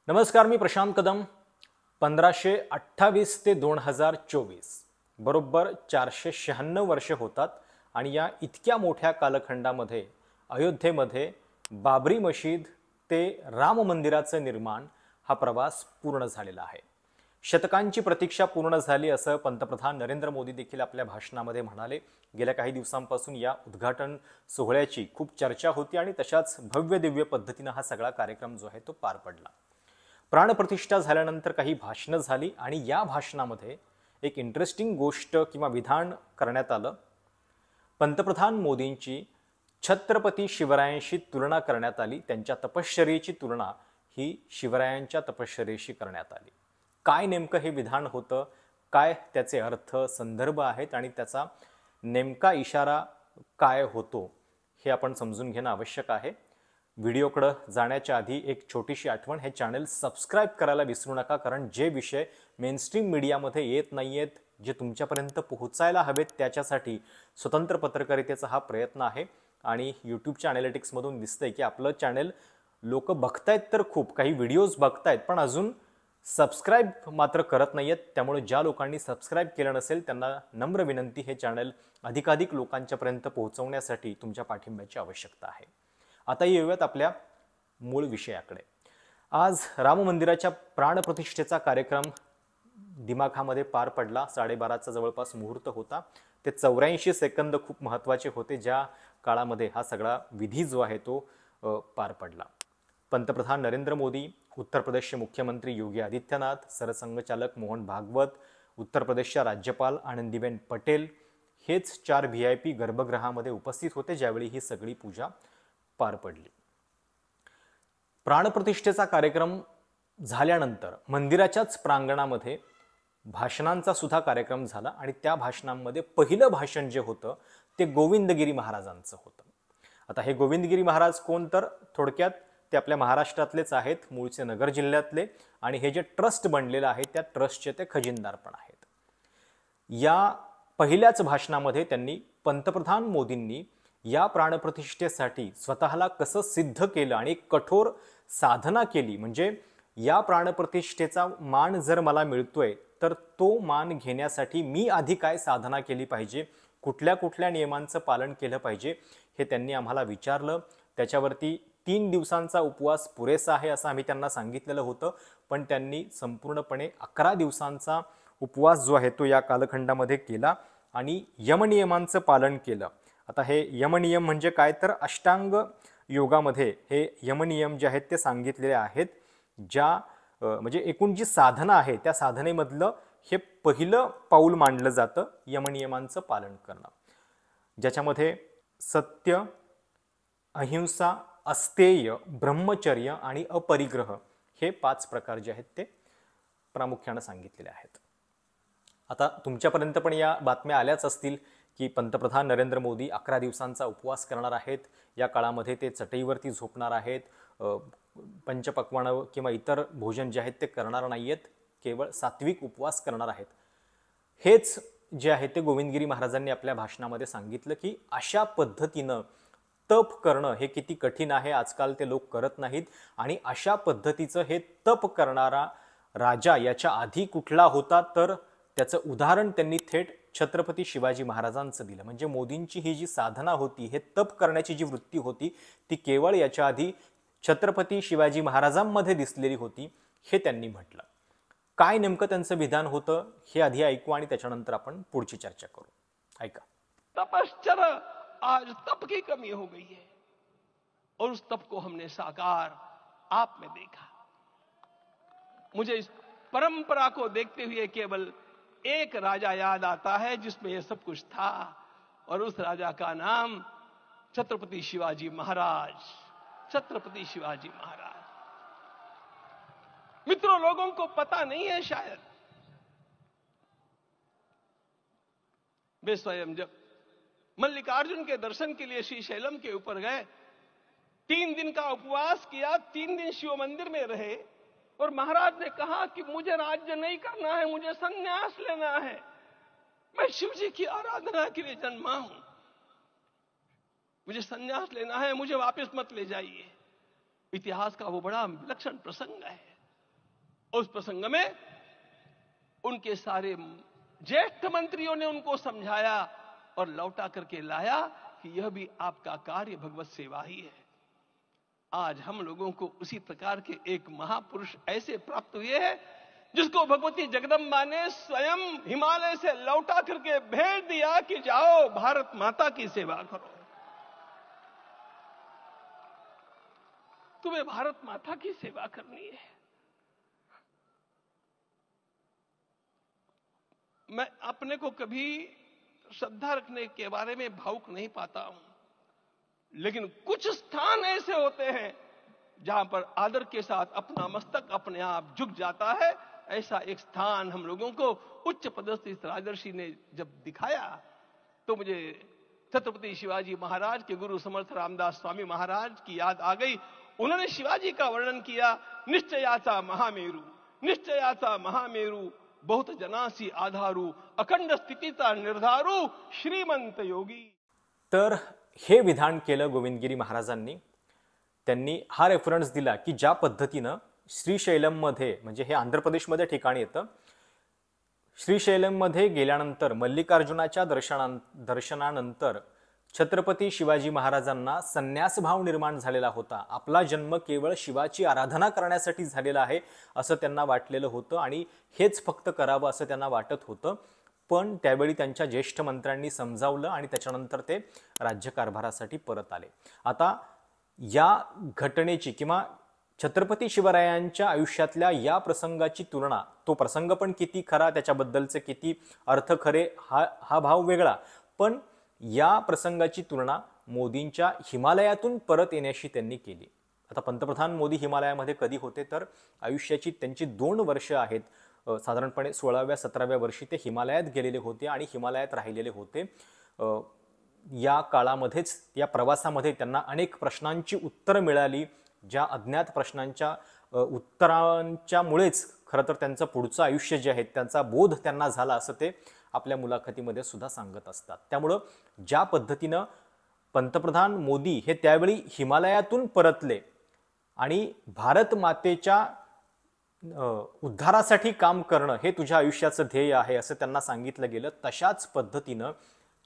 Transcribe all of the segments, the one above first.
नमस्कार, मी प्रशांत कदम. 1528 ते 2024 बरोबर 496 वर्ष होतात आणि या इतक्या मोठ्या कालखंडामध्ये अयोध्येमध्ये बाबरी मशीद ते राम मंदिराचं निर्माण हा प्रवास पूर्ण झालेला आहे. शतकांची प्रतीक्षा पूर्ण झाली असं पंतप्रधान नरेंद्र मोदी देखील आपल्या भाषणामध्ये म्हणाले. गेल्या काही दिवसांपासून या उद्घाटन सोहळ्याची खूप चर्चा होती आणि तशाच भव्य दिव्य पद्धतीनं हा सगळा कार्यक्रम जो आहे तो पार पडला. प्राणप्रतिष्ठा झाल्यानंतर काही भाषणं झाली आणि या भाषणामध्ये एक इंटरेस्टिंग गोष्ट किंवा विधान करण्यात आलं. पंतप्रधान मोदींची छत्रपती शिवरायांशी तुलना करण्यात आली. त्यांच्या तपश्चर्येची तुलना ही शिवरायांच्या तपश्चर्येशी करण्यात आली. काय नेमकं हे विधान होतं, काय त्याचे अर्थ संदर्भ आहेत आणि त्याचा नेमका इशारा काय होतो हे आपण समजून घेणं आवश्यक आहे. व्हिडिओकडे जाण्याच्या आधी एक छोटीशी आठवण, हे चॅनल सबस्क्राईब करायला विसरू नका, कारण जे विषय मेनस्ट्रीम मीडियामध्ये येत नाहीयेत, जे तुमच्यापर्यंत पोहोचायला हवेत, त्याच्यासाठी स्वतंत्र पत्रकारितेचा हा प्रयत्न आहे. आणि यूट्यूबच्या ॲनालिटिक्समधून दिसतंय की आपलं चॅनल लोक बघतायत तर खूप, काही व्हिडिओज बघतायत पण अजून सबस्क्राईब मात्र करत नाहीयेत. त्यामुळे ज्या लोकांनी सबस्क्राईब केलं नसेल त्यांना नम्र विनंती, हे चॅनल अधिकाधिक लोकांच्यापर्यंत पोहोचवण्यासाठी तुमच्या पाठिंब्याची आवश्यकता आहे. आता येऊयात आपल्या मूळ विषयाकडे. आज राम मंदिराच्या प्राणप्रतिष्ठेचा कार्यक्रम दिमाखामध्ये पार पडला. 12:30चा जवळपास मुहूर्त होता. ते 84 सेकंद खूप महत्त्वाचे होते, ज्या काळामध्ये हा सगळा विधी जो आहे तो पार पडला. पंतप्रधान नरेंद्र मोदी, उत्तर प्रदेशचे मुख्यमंत्री योगी आदित्यनाथ, सरसंघचालक मोहन भागवत, उत्तर प्रदेशच्या राज्यपाल आनंदीबेन पटेल हेच 4 VIP गर्भगृहामध्ये उपस्थित होते ज्यावेळी ही सगळी पूजा पार पडली. प्राणप्रतिष्ठेचा कार्यक्रम झाल्यानंतर मंदिराच्याच प्रांगणामध्ये भाषणांचा सुद्धा कार्यक्रम झाला आणि त्या भाषणांमध्ये पहिलं भाषण जे होतं ते गोविंदगिरी महाराजांचं होतं. आता हे गोविंदगिरी महाराज कोण, तर थोडक्यात ते आपल्या महाराष्ट्रातलेच आहेत, मूळचे नगर जिल्ह्यातले, आणि हे जे ट्रस्ट बनलेलं आहे त्या ट्रस्टचे ते खजिनदार पण आहेत. या पहिल्याच भाषणामध्ये त्यांनी पंतप्रधान मोदींनी या प्राणप्रतिष्ठेसाठी स्वतःला कसं सिद्ध केलं आणि कठोर साधना केली, म्हणजे या प्राणप्रतिष्ठेचा मान जर मला मिळतोय तर तो मान घेण्यासाठी मी आधी काय साधना केली पाहिजे, कुठल्या कुठल्या नियमांचं पालन केलं पाहिजे, हे त्यांनी आम्हाला विचारलं. त्याच्यावरती 3 दिवसांचा उपवास पुरेसा आहे असं आम्ही त्यांना सांगितलेलं होतं, पण त्यांनी संपूर्णपणे 11 दिवसांचा उपवास जो आहे तो या कालखंडामध्ये केला आणि यमनियमांचं पालन केलं. आता हे यमनियम म्हणजे काय, तर अष्टांग योगामध्ये हे यमनियम जे आहेत ते सांगितलेले आहेत. ज्या म्हणजे एकूण जी साधना आहे त्या साधनेमधलं हे पहिलं पाऊल मानलं जातं यमनियमांचं पालन करणं, ज्याच्यामध्ये सत्य, अहिंसा, अस्तेय, ब्रह्मचर्य आणि अपरिग्रह हे 5 प्रकार जे आहेत ते प्रामुख्याने सांगितलेले आहेत. आता तुमच्यापर्यंत पण या बातम्या आल्याच असतील की पंतप्रधान नरेंद्र मोदी 11 दिवसांचा उपवास करणार आहेत. या काळामध्ये ते चटईवरती झोपणार आहेत, पंचपक्वान्न किंवा इतर भोजन जे आहेत ते करणार नाहीयेत, केवळ सात्विक उपवास करणार आहेत. हेच जे आहे ते गोविंदगिरी महाराजांनी आपल्या भाषणामध्ये सांगितलं की अशा पद्धतीनं तप करणं हे किती कठीण आहे, आजकाल ते लोक करत नाहीत. आणि अशा पद्धतीचं हे तप करणारा राजा याच्या आधी कुठला होता, तर त्याचं उदाहरण त्यांनी थेट छत्रपती शिवाजी महाराजांचं दिलं. म्हणजे मोदींची ही जी साधना होती, हे तप करण्याची जी वृत्ती होती, ती केवळ याच्या आधी छत्रपती शिवाजी महाराजांमध्ये दिसलेली होती, हे त्यांनी म्हटलं. काय नेमकं त्यांचं विधान होतं हे आधी ऐकू आणि त्याच्यानंतर आपण पुढची चर्चा करू. ऐका. तपश्चर्या आज तप की कमी हो गई है और उस तप को हमने साकार आप में देखा. मुझे इस परंपरा को देखते हुए केवल एक राजा याद आता है जिसमें यह सब कुछ था, और उस राजा का नाम छत्रपति शिवाजी महाराज. छत्रपति शिवाजी महाराज. मित्रों, लोगों को पता नहीं है शायद, वे स्वयं जब मल्लिकार्जुन के दर्शन के लिए श्रीशैलम के ऊपर गए, 3 दिन का उपवास किया, 3 दिन शिव मंदिर में रहे, और महाराज ने कहा कि मुझे राज्य नहीं करना है, मुझे संन्यास लेना है, मैं शिव जी की आराधना के लिए जन्मा हूं, मुझे संन्यास लेना है, मुझे वापस मत ले जाइए. इतिहास का वो बड़ा विलक्षण प्रसंग है. उस प्रसंग में उनके सारे ज्येष्ठ मंत्रियों ने उनको समझाया और लौटा करके लाया कि यह भी आपका कार्य भगवत सेवा ही है। आज हम लोगों को उसी प्रकार के एक महापुरुष ऐसे प्राप्त हुए हैं जिसको भगवती जगदम्बा ने स्वयं हिमालय से लौटा करके भेज दिया कि जाओ भारत माता की सेवा करो। तुम्हें भारत माता की सेवा करनी है। मैं अपने को कभी श्रद्धा रखने के बारे में भावुक नहीं पाता हूं, लेकिन कुछ स्थान ऐसे होते हैं जहां पर आदर के साथ अपना मस्तक अपने आप झुक जाता है। ऐसा एक स्थान हम लोगों को उच्च पदस्थ राजर्षि ने जब दिखाया तो मुझे छत्रपति शिवाजी महाराज के गुरु समर्थ रामदास स्वामी महाराज की याद आ गई। उन्होंने शिवाजी का वर्णन किया, निश्चयाचा महामेरू, निश्चयाचा महामेरू, बहुत जनासी आधारू, अखंड स्थितीचा निर्धारू, श्रीमंत योगी। तर हे विधान केलं गोविंदगिरी महाराजांनी। त्यांनी हा रेफरन्स दिला की ज्या पद्धतीनं श्रीशैलममध्ये, म्हणजे हे आंध्र प्रदेशमध्ये ठिकाणी येतं, श्रीशैलममध्ये गेल्यानंतर मल्लिकार्जुनाच्या दर्शनानंतर छत्रपती शिवाजी महाराजांना संन्यासभाव निर्माण झालेला होता। आपला जन्म केवळ शिवाची आराधना करण्यासाठी झालेला आहे असं त्यांना वाटलेलं होतं आणि हेच फक्त करावं असं त्यांना वाटत होतं। पण त्यावेळी त्यांच्या ज्येष्ठ मंत्र्यांनी समजावलं आणि त्याच्यानंतर ते राज्यकारभारासाठी परत आले। आता या घटनेची किंवा छत्रपती शिवरायांच्या आयुष्यातल्या या प्रसंगाची तुलना, तो प्रसंग पण किती खरा, त्याच्याबद्दलचे किती अर्थ खरे, हा भाव वेगळा, पण या प्रसंगाची तुलना मोदींच्या हिमालयातून परत येण्याशी त्यांनी केली। आता पंतप्रधान मोदी हिमालयामध्ये कधी होते तर आयुष्याची त्यांची 2 वर्ष आहेत, साधारणपणे 16व्या 17व्या वर्षी ते हिमालयात गेलेले होते आणि हिमालयात राहिलेले होते। या काळामध्येच, या प्रवासामध्ये त्यांना अनेक प्रश्नांची उत्तरं मिळाली, ज्या अज्ञात प्रश्नांच्या उत्तरांच्यामुळेच खरं तर त्यांचं पुढचं आयुष्य जे आहे त्यांचा बोध त्यांना झाला असं ते आपल्या मुलाखतीमध्ये सुद्धा सांगत असतात। त्यामुळं ज्या पद्धतीनं पंतप्रधान मोदी हे त्यावेळी हिमालयातून परतले आणि भारत मातेच्या उद्धारासाठी काम करणं हे तुझ्या आयुष्याचं ध्येय आहे असं त्यांना सांगितलं गेलं, तशाच पद्धतीनं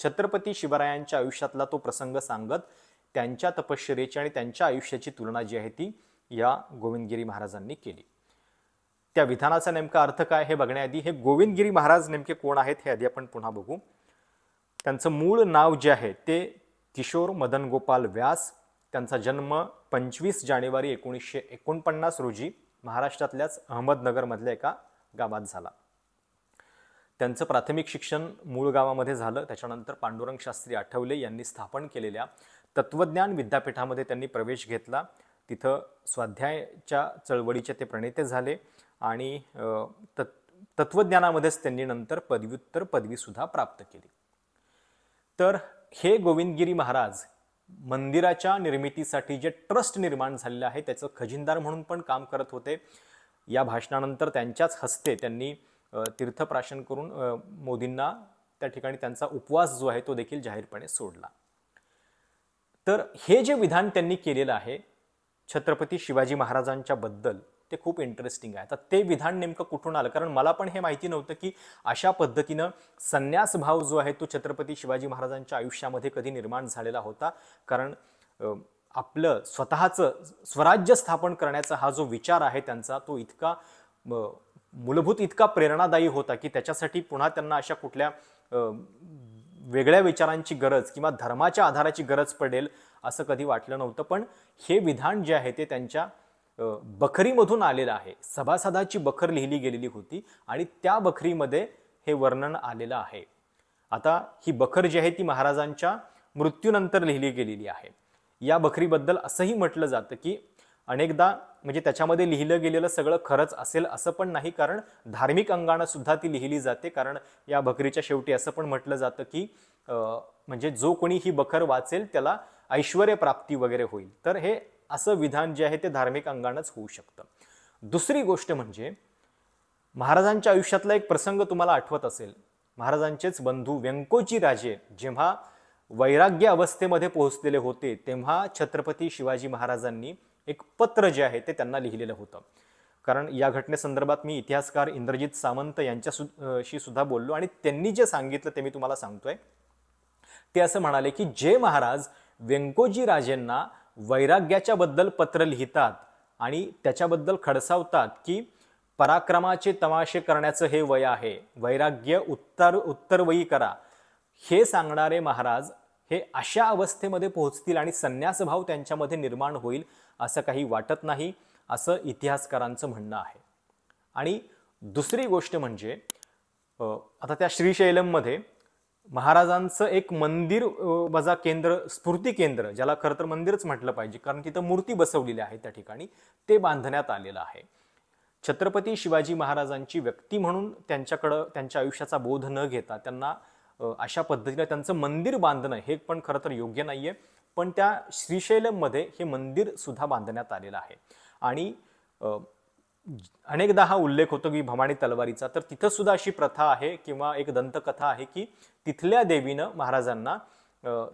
छत्रपती शिवरायांच्या आयुष्यातला तो प्रसंग सांगत त्यांच्या तपश्चर्येची आणि त्यांच्या आयुष्याची तुलना जी आहे ती या गोविंदगिरी महाराजांनी केली। त्या विधानाचा नेमका अर्थ काय हे बघण्याआधी हे गोविंदगिरी महाराज नेमके कोण आहेत हे आधी आपण पुन्हा बघू। त्यांचं मूळ नाव जे आहे ते किशोर मदन गोपाल व्यास। त्यांचा जन्म 25 जानेवारी 1949 रोजी महाराष्ट्रातल्याच अहमदनगरमधल्या एका गावात झाला। त्यांचं प्राथमिक शिक्षण मूळ गावामध्ये झालं। त्याच्यानंतर पांडुरंग शास्त्री आठवले यांनी स्थापन केलेल्या तत्वज्ञान विद्यापीठामध्ये त्यांनी प्रवेश घेतला। तिथं स्वाध्यायाच्या चळवळीचे ते प्रणेते झाले आणि तत्वज्ञानामध्येच त्यांनी नंतर पदव्युत्तर पदवी सुद्धा प्राप्त केली। तर हे गोविंदगिरी महाराज मंदिराच्या निर्मितीसाठी जे ट्रस्ट निर्माण झालेलं आहे त्याचं खजिनदार म्हणून पण काम करत होते। या भाषणानंतर त्यांच्याच हस्ते त्यांनी तीर्थप्राशन करून मोदींना त्या ठिकाणी त्यांचा उपवास जो आहे तो देखील जाहीरपणे सोडला। तर हे जे विधान त्यांनी केलेलं आहे छत्रपती शिवाजी महाराजांच्या बद्दल ते खूप इंटरेस्टिंग आहे। आता ते विधान नेमकं कुठून आलं, कारण मला पण हे माहिती नव्हतं की अशा पद्धतीनं संन्यास भाव जो आहे तो छत्रपती शिवाजी महाराजांच्या आयुष्यामध्ये कधी निर्माण झालेला होता। कारण आपलं स्वतःचं स्वराज्य स्थापन करण्याचा हा जो विचार आहे त्यांचा तो इतका मूलभूत, इतका प्रेरणादायी होता की त्याच्यासाठी पुन्हा त्यांना अशा कुठल्या वेगळ्या विचारांची गरज किंवा धर्माच्या आधाराची गरज पडेल असं कधी वाटलं नव्हतं। पण हे विधान जे आहे ते त्यांच्या बखरीमधून आलेलं आहे। सभासदाची बखर लिहिली गेलेली होती आणि त्या बखरीमध्ये हे वर्णन आलेलं आहे। आता ही बखर जी आहे ती महाराजांच्या मृत्यूनंतर लिहिली गेलेली आहे। या बखरीबद्दल असंही म्हटलं जातं की अनेकदा म्हणजे त्याच्यामध्ये लिहिलं गेलेलं सगळं खरंच असेल असं पण नाही, कारण धार्मिक अंगाने सुद्धा ती लिहिली जाते। कारण या बखरीच्या शेवटी असं पण म्हटलं जातं की म्हणजे जो कोणी ही बखर वाचेल त्याला ऐश्वर्य प्राप्ती वगैरे होईल। तर हे असं विधान जे आहे ते धार्मिक अंगानेच होऊ शकतं। दुसरी गोष्ट म्हणजे महाराजांच्या आयुष्यातला एक प्रसंग तुम्हाला आठवत असेल, महाराजांचेच बंधू व्यंकोजी राजे जेव्हा वैराग्य अवस्थेमध्ये पोहोचलेले होते तेव्हा छत्रपती शिवाजी महाराजांनी एक पत्र जे आहे ते त्यांना लिहिलेलं होतं। कारण या घटनेसंदर्भात मी इतिहासकार इंद्रजित सामंत यांच्याशी सुद्धा बोललो आणि त्यांनी जे सांगितलं ते मी तुम्हाला सांगतोय. ते असं म्हणाले की जे महाराज व्यंकोजी राजेंना वैराग्याच्या बद्दल पत्र लिहितात आणि त्याच्याबद्दल खडसावतात की पराक्रमाचे तमाशे करण्याचं हे वय आहे, वैराग्य उत्तरवयी करा, हे सांगणारे महाराज हे अशा अवस्थेमध्ये पोहोचतील आणि संन्यासभाव त्यांच्यामध्ये निर्माण होईल असं काही वाटत नाही, असं इतिहासकारांचं म्हणणं आहे. आणि दुसरी गोष्ट म्हणजे आता त्या श्रीशैलममध्ये महाराजांचं एक मंदिर वजा केंद्र, स्फूर्ती केंद्र, ज्याला खरं तर मंदिरच म्हटलं पाहिजे कारण तिथं मूर्ती बसवलेली आहे त्या ठिकाणी, ते बांधण्यात आलेलं आहे. छत्रपती शिवाजी महाराजांची व्यक्ती म्हणून त्यांच्याकडं त्यांच्या आयुष्याचा बोध न घेता त्यांना अशा पद्धतीने त्यांचं मंदिर बांधणं हे पण खरं तर योग्य नाहीये. पण त्या श्रीशैलममध्ये हे मंदिर सुद्धा बांधण्यात आलेलं आहे. आणि अनेकदा हा उल्लेख होतो की भवानी तलवारीचा, तर तिथं सुद्धा अशी प्रथा आहे किंवा एक दंतकथा आहे की तिथल्या देवीनं महाराजांना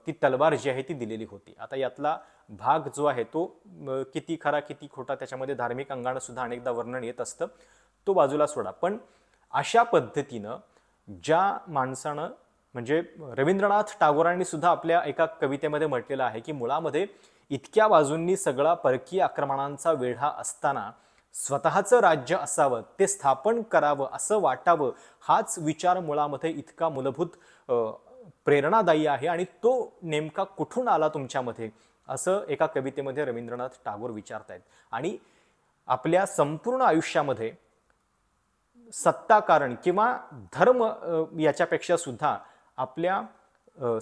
ती तलवार जी आहे ती दिलेली होती. आता यातला भाग जो आहे तो किती खरा किती खोटा त्याच्यामध्ये धार्मिक अंगानं सुद्धा अनेकदा वर्णन येत असतं, तो बाजूला सोडा. पण अशा पद्धतीनं ज्या माणसानं म्हणजे रवींद्रनाथ टागोरांनी सुद्धा आपल्या एका कवितेमध्ये म्हटलेलं आहे की मुळामध्ये इतक्या बाजूंनी सगळा परकीय आक्रमणांचा वेढा असताना स्वतःचं राज्य असावं, ते स्थापन करावं असं वाटावं, हाच विचार मुळामध्ये इतका मूलभूत प्रेरणादायी आहे आणि तो नेमका कुठून आला तुमच्यामध्ये, असं एका कवितेमध्ये रवींद्रनाथ टागोर विचारतायत. आणि आपल्या संपूर्ण आयुष्यामध्ये सत्ताकारण किंवा धर्म याच्यापेक्षा सुद्धा आपल्या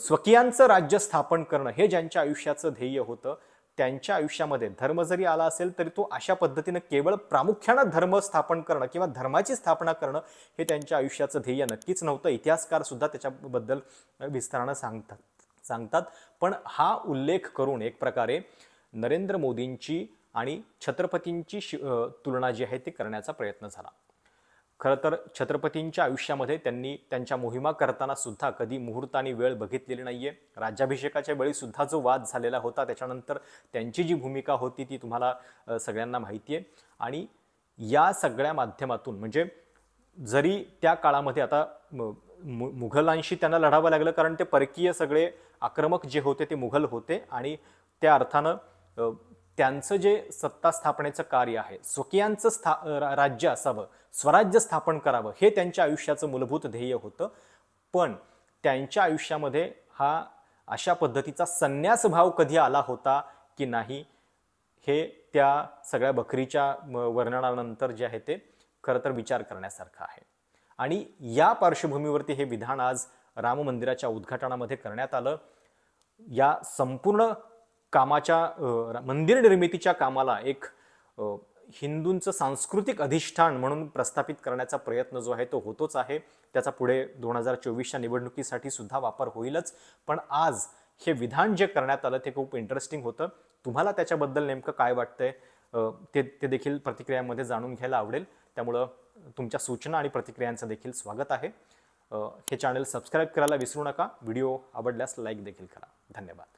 स्वकीयांचं राज्य स्थापन करणं हे ज्यांच्या आयुष्याचं ध्येय होतं, त्यांच्या आयुष्यामध्ये धर्म जरी आला असेल तरी तो अशा पद्धतीनं केवळ प्रामुख्यानं धर्म स्थापन करणं किंवा धर्माची स्थापना करणं हे त्यांच्या आयुष्याचं ध्येय नक्कीच नव्हतं. इतिहासकार सुद्धा त्याच्याबद्दल विस्तारानं सांगतात. पण हा उल्लेख करून एक प्रकारे नरेंद्र मोदींची आणि छत्रपतींची तुलना जी आहे ती करण्याचा प्रयत्न झाला. खरं तर छत्रपतींच्या आयुष्यामध्ये त्यांनी त्यांच्या मोहिमा करताना सुद्धा कधी मुहूर्त आणि वेळ बघितलेली नाहीये. राज्याभिषेकाच्या वेळी सुद्धा जो वाद झालेला होता त्याच्यानंतर त्यांची जी भूमिका होती ती तुम्हाला सगळ्यांना माहिती आहे. आणि या सगळ्या माध्यमातून म्हणजे जरी त्या काळामध्ये आता मुघलांशी त्यांना लढावं लागलं कारण ते परकीय सगळे आक्रमक जे होते ते मुघल होते आणि त्या अर्थानं त्यांचं जे सत्ता स्थापनेचं कार्य आहे, स्वकीयांचं राज्य असावं, स्वराज्य स्थापन करावं, हे त्यांच्या आयुष्याचं मूलभूत ध्येय होतं. पण त्यांच्या आयुष्यामध्ये हा अशा पद्धतीचा संन्यासभाव कधी आला होता की नाही, हे त्या सगळ्या बकरीच्या वर्णनानंतर जे आहे ते खरं तर विचार करण्यासारखं आहे. आणि या पार्श्वभूमीवरती हे विधान आज राम मंदिराच्या उद्घाटनामध्ये करण्यात आलं. या संपूर्ण कामाच्या मंदिर निर्मितीच्या कामाला एक हिंदूंचं सांस्कृतिक अधिष्ठान म्हणून प्रस्थापित करण्याचा प्रयत्न जो आहे तो होतोच आहे. त्याचा पुढे 2024च्या निवडणुकीसाठी सुद्धा वापर होईलच. पण आज हे विधान जे करण्यात आलं ते खूप इंटरेस्टिंग होतं. तुम्हाला त्याच्याबद्दल नेमकं काय वाटतंय ते देखील प्रतिक्रियांमध्ये जाणून घ्यायला आवडेल. त्यामुळं तुमच्या सूचना आणि प्रतिक्रियांचं देखील स्वागत आहे. हे चॅनल सबस्क्राईब करायला विसरू नका. व्हिडिओ आवडल्यास लाईक देखील करा. धन्यवाद.